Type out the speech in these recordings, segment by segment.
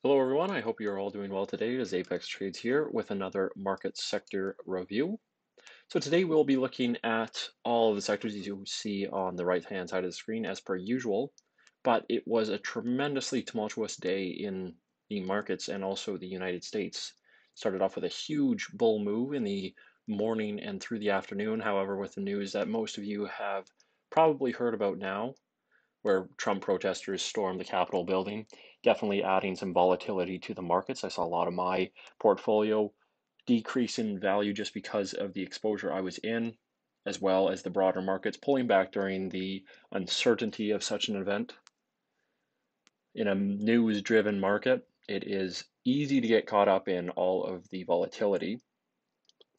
Hello, everyone. I hope you're all doing well today. It is Apex Trades here with another market sector review. So today we'll be looking at all of the sectors you see on the right-hand side of the screen as per usual, but it was a tremendously tumultuous day in the markets and also the United States. Started off with a huge bull move in the morning and through the afternoon. However, with the news that most of you have probably heard about now, where Trump protesters stormed the Capitol building, definitely adding some volatility to the markets. I saw a lot of my portfolio decrease in value just because of the exposure I was in, as well as the broader markets pulling back during the uncertainty of such an event. In a news driven market, it is easy to get caught up in all of the volatility.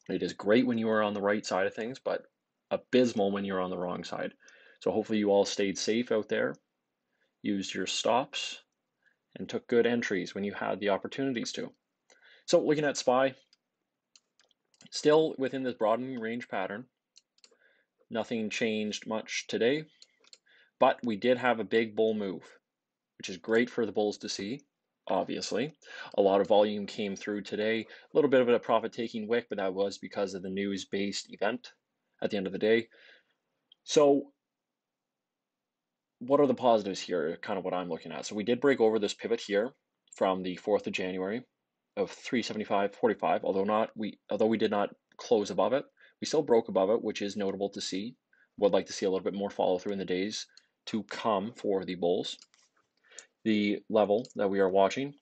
It is great when you are on the right side of things, but abysmal when you're on the wrong side. So hopefully you all stayed safe out there, used your stops, and took good entries when you had the opportunities to. So looking at SPY, still within this broadening range pattern. Nothing changed much today, but we did have a big bull move, which is great for the bulls to see, obviously. A lot of volume came through today. A little bit of a profit-taking wick, but that was because of the news-based event at the end of the day. So what are the positives here? Kind of what I'm looking at. So we did break over this pivot here from the 4th of January of 375.45, although we did not close above it, we still broke above it, which is notable to see. Would like to see a little bit more follow through in the days to come for the bulls. The level that we are watching,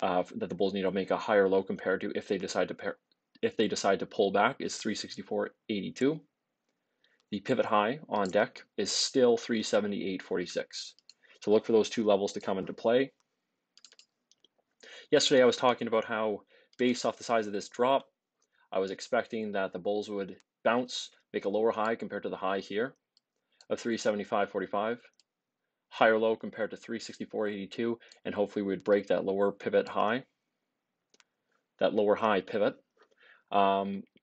that the bulls need to make a higher low compared to if they decide to pull back, is 364.82. The pivot high on deck is still 378.46. So look for those two levels to come into play. Yesterday I was talking about how, based off the size of this drop, I was expecting that the bulls would bounce, make a lower high compared to the high here of 375.45, higher low compared to 364.82, and hopefully we'd break that lower pivot high, that lower high pivot,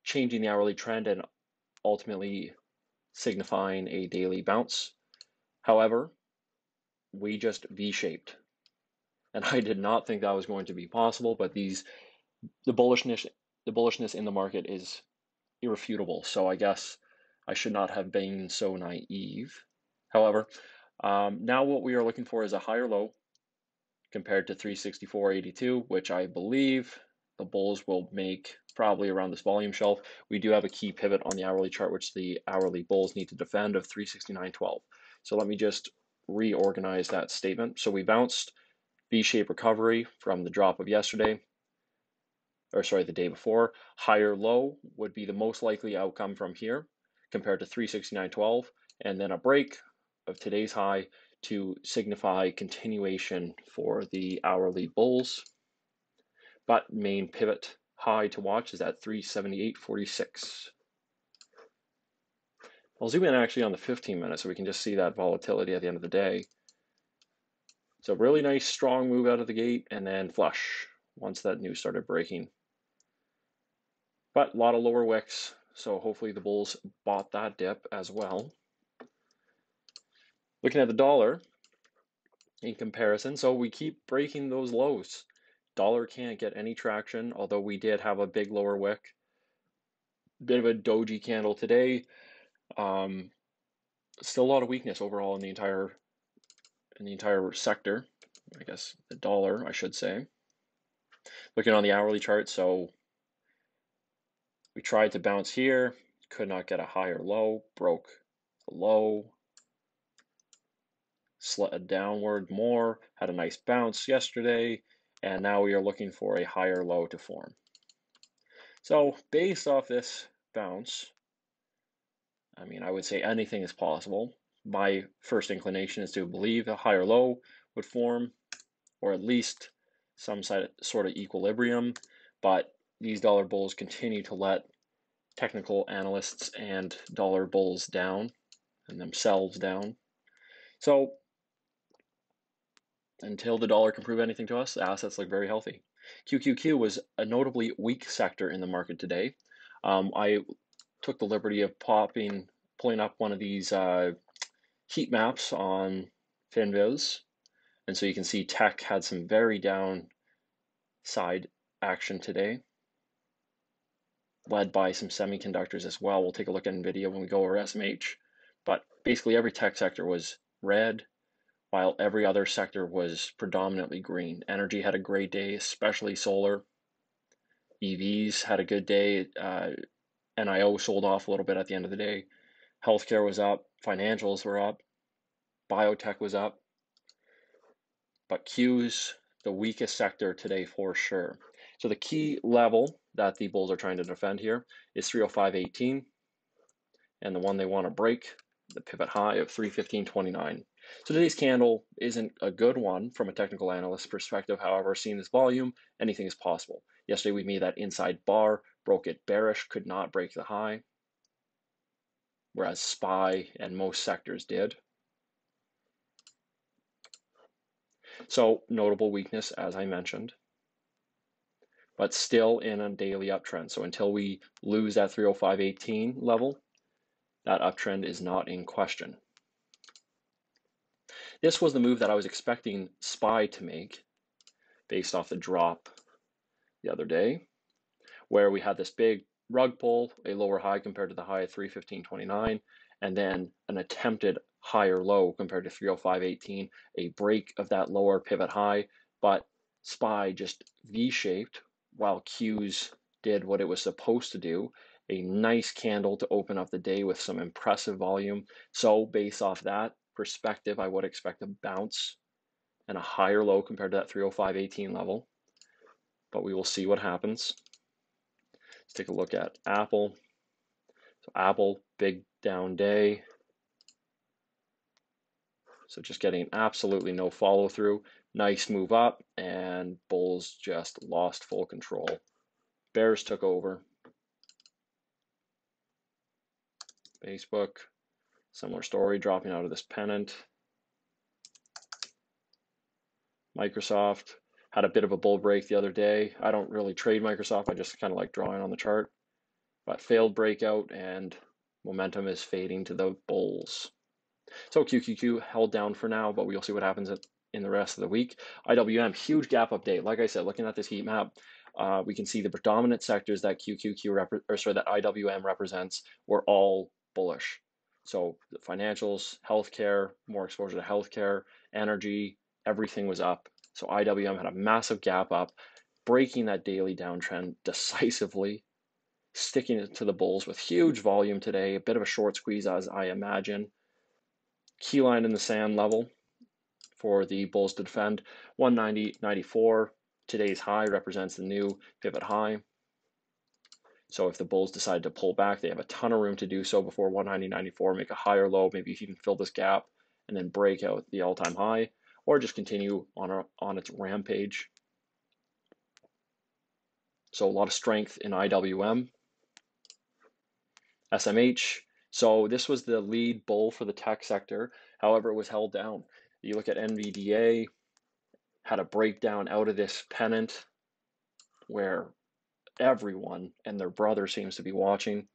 changing the hourly trend and ultimately signifying a daily bounce. However, we just V-shaped. And I did not think that was going to be possible, but the bullishness in the market is irrefutable. So I guess I should not have been so naive. However, now what we are looking for is a higher low compared to 364.82, which I believe the bulls will make probably around this volume shelf. We do have a key pivot on the hourly chart, which the hourly bulls need to defend, of 369.12. So let me just reorganize that statement. So we bounced V-shaped recovery from the drop of yesterday, or sorry, the day before. Higher low would be the most likely outcome from here compared to 369.12, and then a break of today's high to signify continuation for the hourly bulls. But main pivot high to watch is at 378.46. I'll zoom in actually on the 15 minutes so we can just see that volatility at the end of the day. So really nice strong move out of the gate and then flush once that news started breaking. But a lot of lower wicks, so hopefully the bulls bought that dip as well. Looking at the dollar in comparison, so we keep breaking those lows. Dollar can't get any traction, although we did have a big lower wick. Bit of a doji candle today. Still a lot of weakness overall in the entire sector. I guess the dollar, I should say. Looking on the hourly chart, so we tried to bounce here, could not get a higher low, broke the low, slid downward more, had a nice bounce yesterday, and now we are looking for a higher low to form. So based off this bounce, I mean, I would say anything is possible. My first inclination is to believe a higher low would form, or at least some sort of equilibrium, but these dollar bulls continue to let technical analysts and dollar bulls down and themselves down. So until the dollar can prove anything to us, the assets look very healthy. QQQ was a notably weak sector in the market today. I took the liberty of pulling up one of these heat maps on FinViz, and so you can see tech had some very down side action today, led by some semiconductors as well. We'll take a look at NVIDIA when we go over SMH. But basically every tech sector was red, while every other sector was predominantly green. Energy had a great day, especially solar. EVs had a good day. NIO sold off a little bit at the end of the day. Healthcare was up. Financials were up. Biotech was up. But Q's the weakest sector today for sure. So the key level that the bulls are trying to defend here is 305.18, and the one they want to break, the pivot high of 315.29. So today's candle isn't a good one from a technical analyst perspective. However, seeing this volume, anything is possible. Yesterday we made that inside bar, broke it bearish, could not break the high, whereas SPY and most sectors did. So notable weakness, as I mentioned, but still in a daily uptrend. So until we lose that 305.18 level, that uptrend is not in question. This was the move that I was expecting SPY to make based off the drop the other day, where we had this big rug pull, a lower high compared to the high at 315.29, and then an attempted higher low compared to 305.18, a break of that lower pivot high, but SPY just V-shaped while Q's did what it was supposed to do, a nice candle to open up the day with some impressive volume. So based off that perspective, I would expect a bounce and a higher low compared to that 305.18 level, but we will see what happens. Let's take a look at Apple. So Apple, big down day. So just getting absolutely no follow through. Nice move up, and bulls just lost full control. Bears took over. Facebook, similar story, dropping out of this pennant. Microsoft had a bit of a bull break the other day. I don't really trade Microsoft. I just kind of like drawing on the chart. But failed breakout, and momentum is fading to the bulls. So QQQ held down for now, but we'll see what happens in the rest of the week. IWM, huge gap update. Like I said, looking at this heat map, we can see the predominant sectors that that IWM represents were all bullish. So the financials, healthcare, more exposure to healthcare, energy, everything was up. So IWM had a massive gap up, breaking that daily downtrend decisively, sticking it to the bulls with huge volume today, a bit of a short squeeze as I imagine. Key line in the sand level for the bulls to defend, 190.94. Today's high represents the new pivot high. So if the bulls decide to pull back, they have a ton of room to do so before 190.94, make a higher low, maybe even fill this gap and then break out the all-time high, or just continue on its rampage. So a lot of strength in IWM. SMH, so this was the lead bull for the tech sector. However, it was held down. You look at NVDA, had a breakdown out of this pennant where everyone and their brother seems to be watching.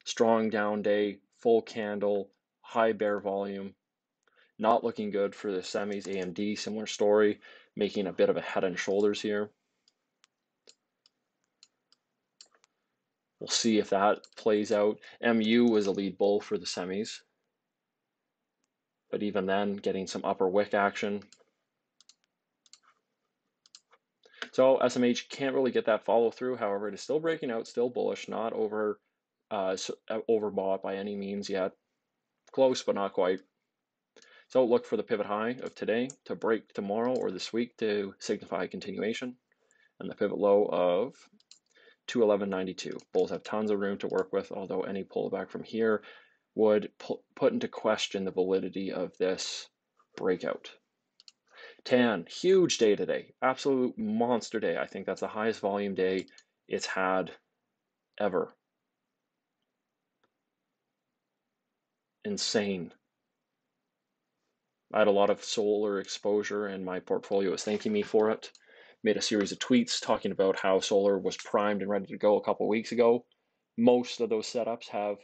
Strong down day, full candle, high bear volume. Not looking good for the semis. AMD, similar story, making a bit of a head and shoulders here. We'll see if that plays out. MU was a lead bull for the semis, but even then, getting some upper wick action. So SMH can't really get that follow through. However, it is still breaking out, still bullish, not overbought by any means yet. Close, but not quite. So look for the pivot high of today to break tomorrow or this week to signify continuation, and the pivot low of 211.92. Bulls have tons of room to work with, although any pullback from here would put into question the validity of this breakout. TAN, huge day today, absolute monster day. I think that's the highest volume day it's had ever. Insane. I had a lot of solar exposure and my portfolio was thanking me for it. Made a series of tweets talking about how solar was primed and ready to go a couple weeks ago. Most of those setups have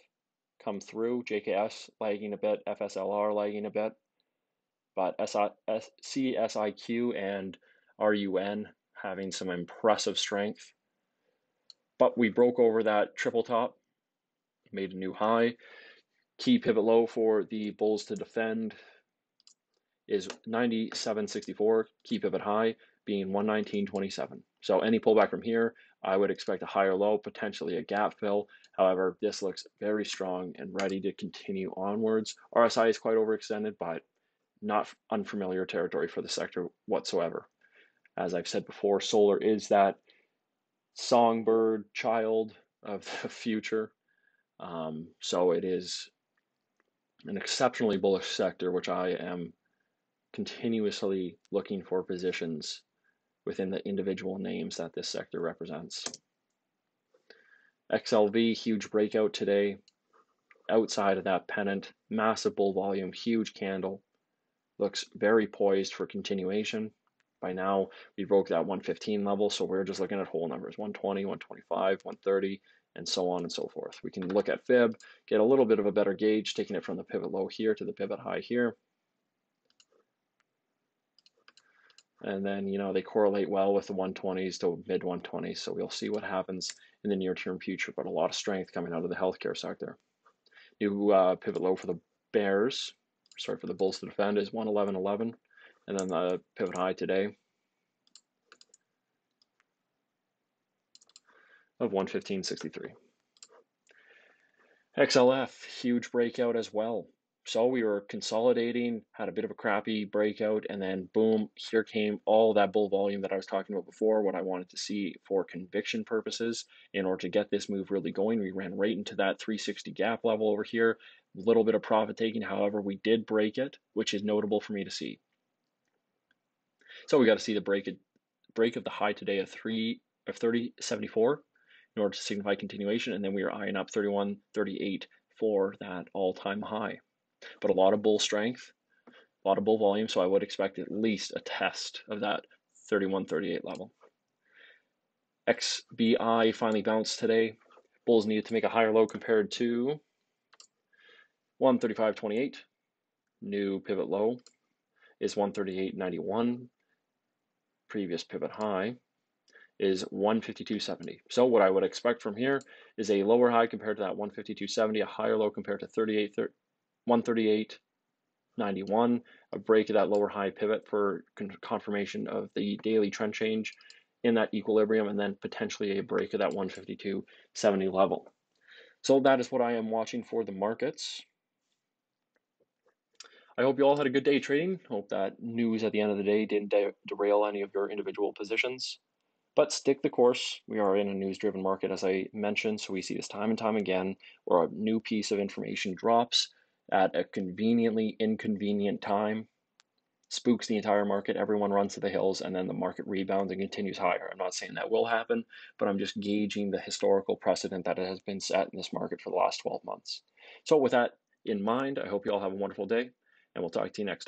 come through. JKS lagging a bit, FSLR lagging a bit, but CSIQ and RUN having some impressive strength. But we broke over that triple top, made a new high. Key pivot low for the bulls to defend is 97.64, key pivot high being 119.27. So any pullback from here, I would expect a higher low, potentially a gap fill. However, this looks very strong and ready to continue onwards. RSI is quite overextended, but not unfamiliar territory for the sector whatsoever. As I've said before, solar is that songbird child of the future. So it is an exceptionally bullish sector, which I am continuously looking for positions within the individual names that this sector represents. XLV, huge breakout today. Outside of that pennant, massive bull volume, huge candle. Looks very poised for continuation. By now, we broke that 115 level, so we're just looking at whole numbers, 120, 125, 130, and so on and so forth. We can look at fib, get a little bit of a better gauge, taking it from the pivot low here to the pivot high here. And then, they correlate well with the 120s to mid 120s. So we'll see what happens in the near term future, but a lot of strength coming out of the healthcare sector. New pivot low for the bears, for the bulls to defend is 111.11. And then the pivot high today of 115.63. XLF, huge breakout as well. So we were consolidating, had a bit of a crappy breakout, and then boom, here came all that bull volume that I was talking about before, what I wanted to see for conviction purposes. In order to get this move really going, we ran right into that 360 gap level over here. A little bit of profit taking, however, we did break it, which is notable for me to see. So we got to see the break of the high today of 30.74 in order to signify continuation, and then we are eyeing up 31.38 for that all-time high. But a lot of bull strength, a lot of bull volume, so I would expect at least a test of that 31.38 level. XBI finally bounced today. Bulls needed to make a higher low compared to 135.28. New pivot low is 138.91. Previous pivot high is 152.70. So what I would expect from here is a lower high compared to that 152.70, a higher low compared to 138.91, a break of that lower high pivot for confirmation of the daily trend change in that equilibrium, and then potentially a break of that 152.70 level. So that is what I am watching for the markets. I hope you all had a good day trading. Hope that news at the end of the day didn't derail any of your individual positions. But stick the course. We are in a news-driven market, as I mentioned, so we see this time and time again where a new piece of information drops at a conveniently inconvenient time, spooks the entire market, everyone runs to the hills, and then the market rebounds and continues higher. I'm not saying that will happen, but I'm just gauging the historical precedent that has been set in this market for the last 12 months. So with that in mind, I hope you all have a wonderful day, and we'll talk to you next time.